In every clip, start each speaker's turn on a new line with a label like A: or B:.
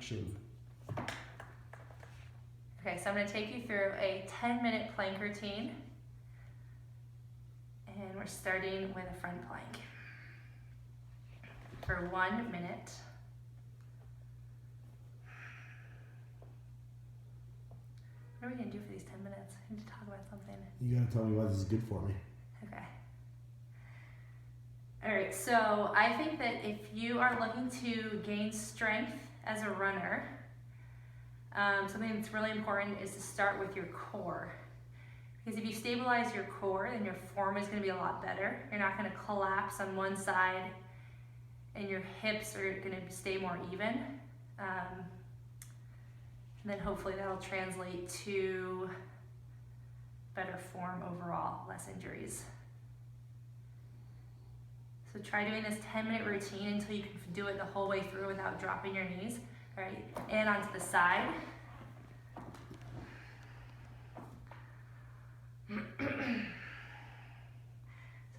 A: action.
B: Okay, so I'm going to take you through a 10-minute plank routine. And we're starting with a front plank for 1 minute. What are we going to do for these 10 minutes? I need to talk about something.
A: You gotta tell me why this is good for me.
B: Okay. All right, so I think that if you are looking to gain strength as a runner, something that's really important is to start with your core. Because if you stabilize your core, then your form is going to be a lot better. You're not going to collapse on one side, and your hips are going to stay more even. And then hopefully that'll translate to better form overall, less injuries. So try doing this 10-minute routine until you can do it the whole way through without dropping your knees. All right, and onto the side. So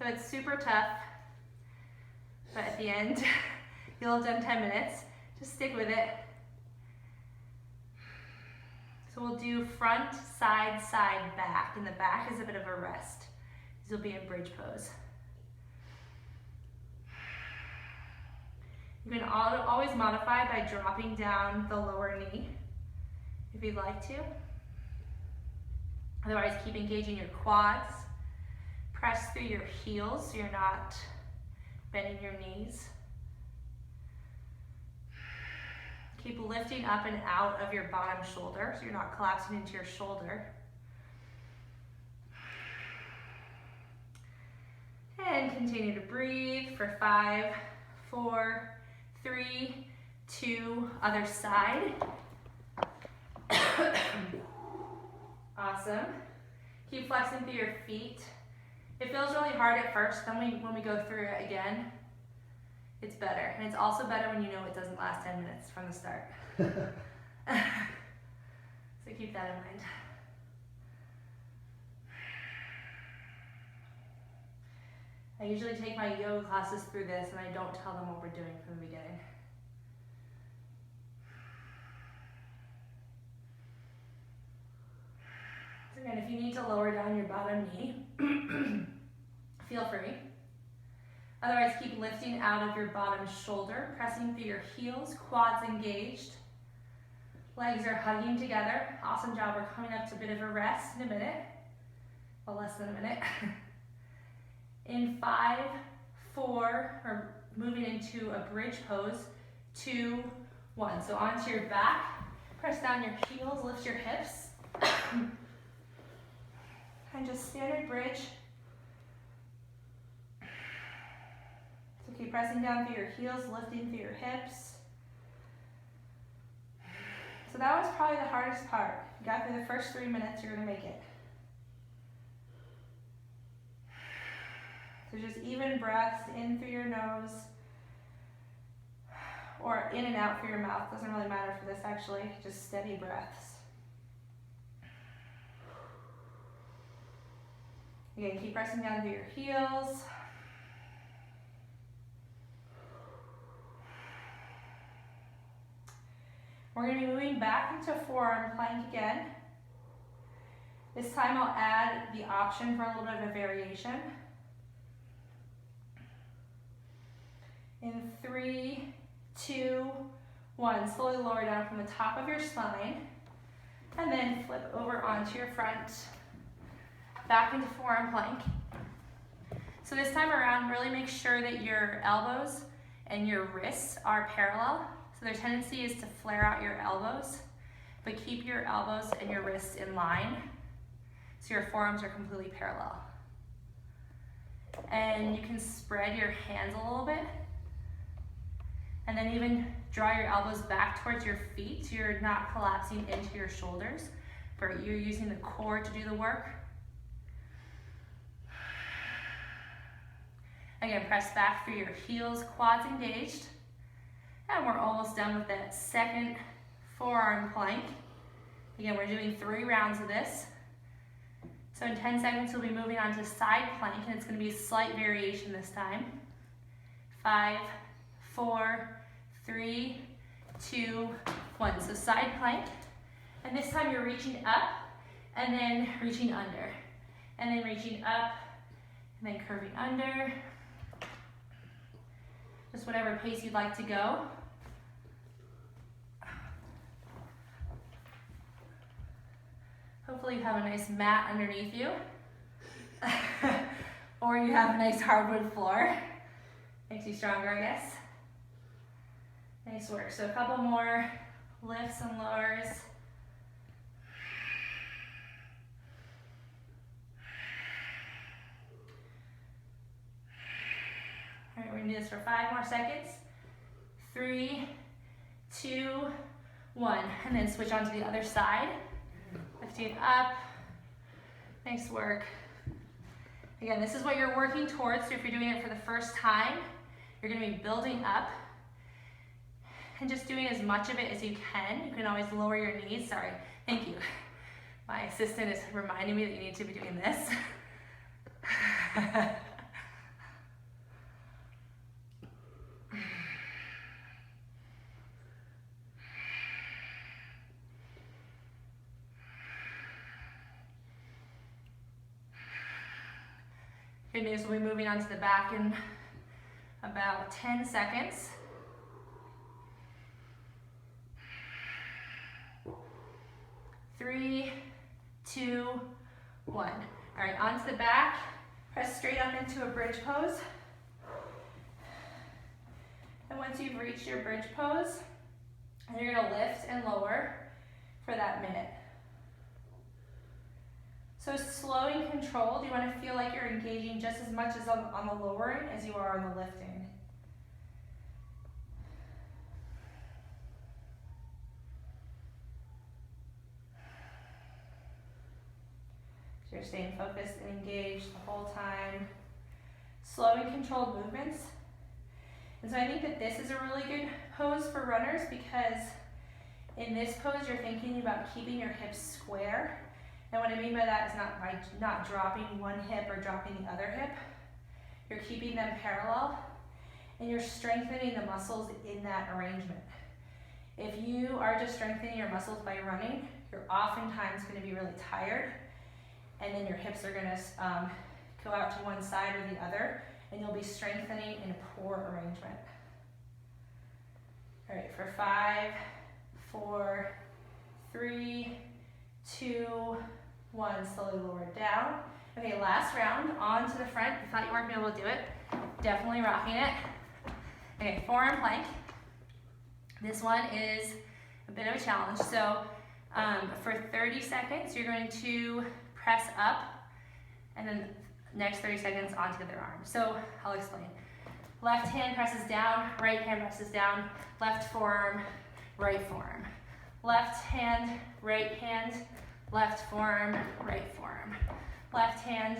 B: it's super tough, but at the end, you'll have done 10 minutes. Just stick with it. So we'll do front, side, side, back, and the back is a bit of a rest. These will be in bridge pose. You can always modify by dropping down the lower knee if you'd like to. Otherwise, keep engaging your quads. Press through your heels so you're not bending your knees. Keep lifting up and out of your bottom shoulder so you're not collapsing into your shoulder. And continue to breathe for 5, 4, 3, 2, other side. Awesome. Keep flexing through your feet. It feels really hard at first, then when we go through it again, it's better. And it's also better when you know it doesn't last 10 minutes from the start. So keep that in mind. I usually take my yoga classes through this and I don't tell them what we're doing from the beginning. So again, if you need to lower down your bottom knee, feel free. Otherwise, keep lifting out of your bottom shoulder, pressing through your heels, quads engaged. Legs are hugging together. Awesome job. We're coming up to a bit of a rest in a minute. Well, less than a minute. In 5, 4, we're moving into a bridge pose, 2, 1. So onto your back, press down your heels, lift your hips. And just standard bridge. So keep pressing down through your heels, lifting through your hips. So that was probably the hardest part. You got through the first 3 minutes, you're gonna make it. So just even breaths in through your nose or in and out through your mouth. Doesn't really matter for this actually, just steady breaths. Again, keep pressing down through your heels. We're going to be moving back into forearm plank again. This time I'll add the option for a little bit of a variation. In 3, 2, 1, slowly lower down from the top of your spine, and then flip over onto your front, back into forearm plank. So this time around, really make sure that your elbows and your wrists are parallel. So their tendency is to flare out your elbows, but keep your elbows and your wrists in line so your forearms are completely parallel. And you can spread your hands a little bit, and then even draw your elbows back towards your feet so you're not collapsing into your shoulders, but you're using the core to do the work. Again, press back through your heels, quads engaged. And we're almost done with that second forearm plank. Again, we're doing 3 rounds of this. So in 10 seconds, we'll be moving on to side plank, and it's going to be a slight variation this time. 5, 4, 3, 2, 1. one. So side plank, and this time you're reaching up and then reaching under, and then reaching up and then curving under. Just whatever pace you'd like to go. Hopefully you have a nice mat underneath you, or you have a nice hardwood floor. Makes you stronger, I guess. Nice work. So a couple more lifts and lowers. All right, we're gonna do this for 5 more seconds. 3, 2, 1, and then switch on to the other side. Lifting up. Nice work. Again, this is what you're working towards. So if you're doing it for the first time, you're gonna be building up and just doing as much of it as you can. You can always lower your knees. Sorry, thank you. My assistant is reminding me that you need to be doing this. Good news, we'll be moving on to the back in about 10 seconds. 3, 2, 1. All right, onto the back. Press straight up into a bridge pose. And once you've reached your bridge pose, you're gonna lift and lower for that minute. So slow and controlled. You want to feel like you're engaging just as much as on the lowering as you are on the lifting. So you're staying focused and engaged the whole time. Slow and controlled movements. And so I think that this is a really good pose for runners because in this pose you're thinking about keeping your hips square. And what I mean by that is not by not dropping one hip or dropping the other hip. You're keeping them parallel and you're strengthening the muscles in that arrangement. If you are just strengthening your muscles by running, you're oftentimes going to be really tired and then your hips are going to go out to one side or the other and you'll be strengthening in a poor arrangement. All right, for 5, 4, 3, 2, 1, slowly lower it down. Okay, last round, on to the front. You thought you weren't gonna be able to do it. Definitely rocking it. Okay, forearm plank. This one is a bit of a challenge. So for 30 seconds, you're going to press up, and then next 30 seconds onto the other arm. So I'll explain. Left hand presses down, right hand presses down, left forearm, right forearm. Left hand, right hand, left forearm, right forearm. Left hand,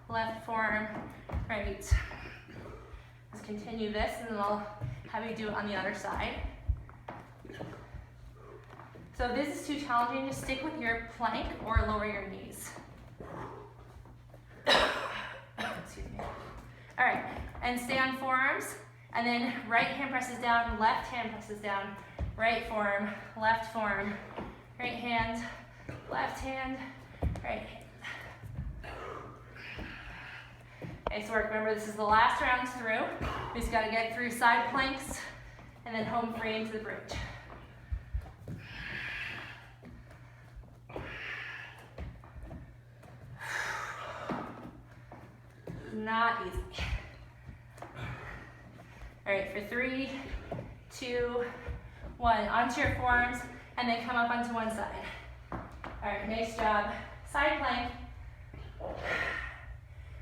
B: left forearm, right. Let's continue this and then I'll have you do it on the other side. So if this is too challenging, just stick with your plank or lower your knees. Excuse me. All right, and stay on forearms, and then right hand presses down, left hand presses down, right forearm, right hand, right hand. Nice work. Remember, this is the last round through. We just got to get through side planks and then home free into the bridge. Not easy. All right, for 3, 2, 1. Onto your forearms and then come up onto one side. All right, nice job. Side plank.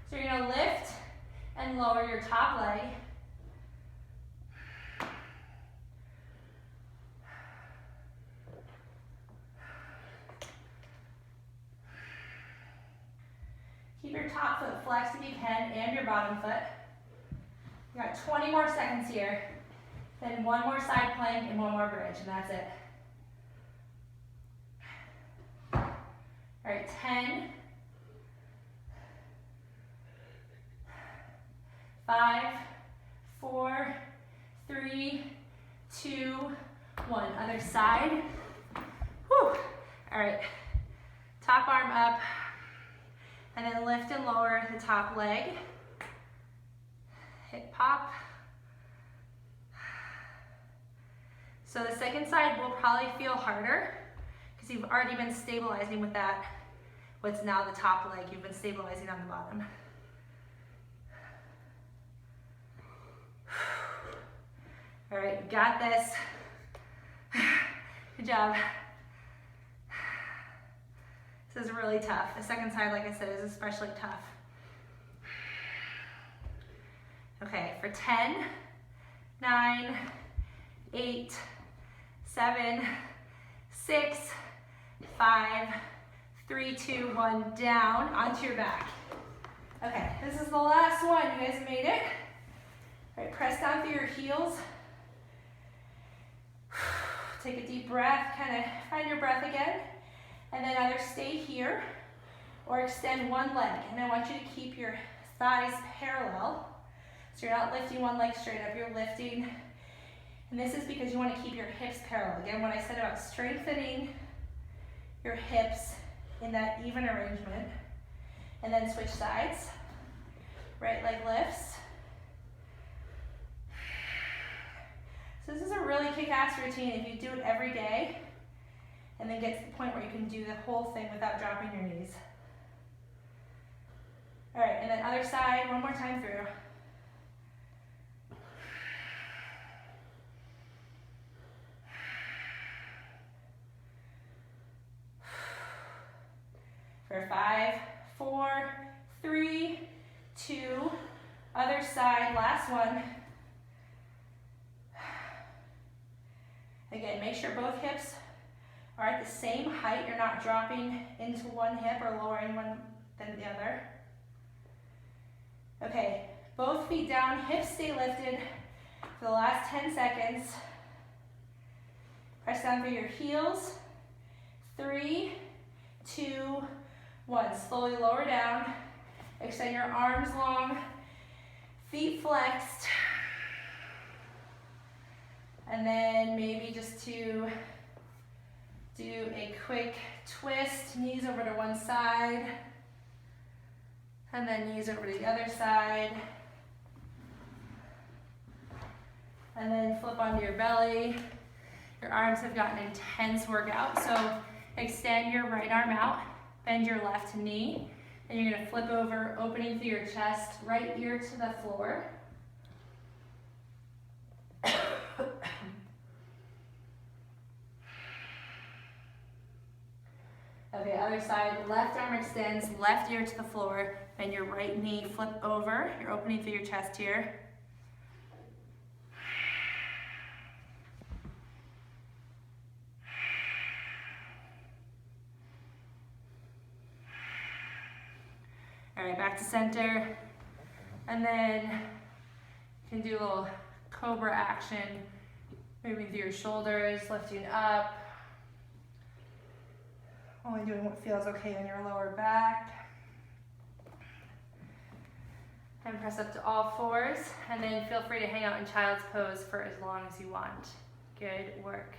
B: So you're gonna lift and lower your top leg. Keep your top foot flexed if you can, and your bottom foot. You got 20 more seconds here. Then one more side plank and one more bridge, and that's it. All right, 10, 5, 4, 3, 2, 1. Other side. Whew. All right. Top arm up. And then lift and lower the top leg. Hip pop. So the second side will probably feel harder because you've already been stabilizing with that. What's now the top leg, you've been stabilizing on the bottom. All right, you got this. Good job. This is really tough. The second side, like I said, is especially tough. Okay, for 10, 9, 8, 7, 6, 5, 3, 2, 1, down onto your back. Okay, this is the last one. You guys made it. All right, press down through your heels. Take a deep breath, kind of find your breath again. And then either stay here or extend one leg. And I want you to keep your thighs parallel. So you're not lifting one leg straight up, you're lifting. And this is because you want to keep your hips parallel. Again, what I said about strengthening your hips in that even arrangement. And then switch sides. Right leg lifts. So this is a really kick-ass routine if you do it every day and then get to the point where you can do the whole thing without dropping your knees. All right, and then other side, one more time through. For 5, 4, 3, 2, other side, last one. Again, make sure both hips are at the same height. You're not dropping into one hip or lowering one than the other. Okay, both feet down, hips stay lifted for the last 10 seconds. Press down through your heels. 3, 2, 1. Slowly lower down. Extend your arms long, feet flexed. And then maybe just to do a quick twist, knees over to one side, and then knees over to the other side. And then flip onto your belly. Your arms have got an intense workout, so extend your right arm out, bend your left knee, and you're gonna flip over, opening through your chest, right ear to the floor. Okay, other side, left arm extends, left ear to the floor, bend your right knee, flip over, you're opening through your chest here. All right, back to center. And then you can do a little cobra action, moving through your shoulders, lifting up. Only doing what feels okay on your lower back. And press up to all fours, and then feel free to hang out in child's pose for as long as you want. Good work.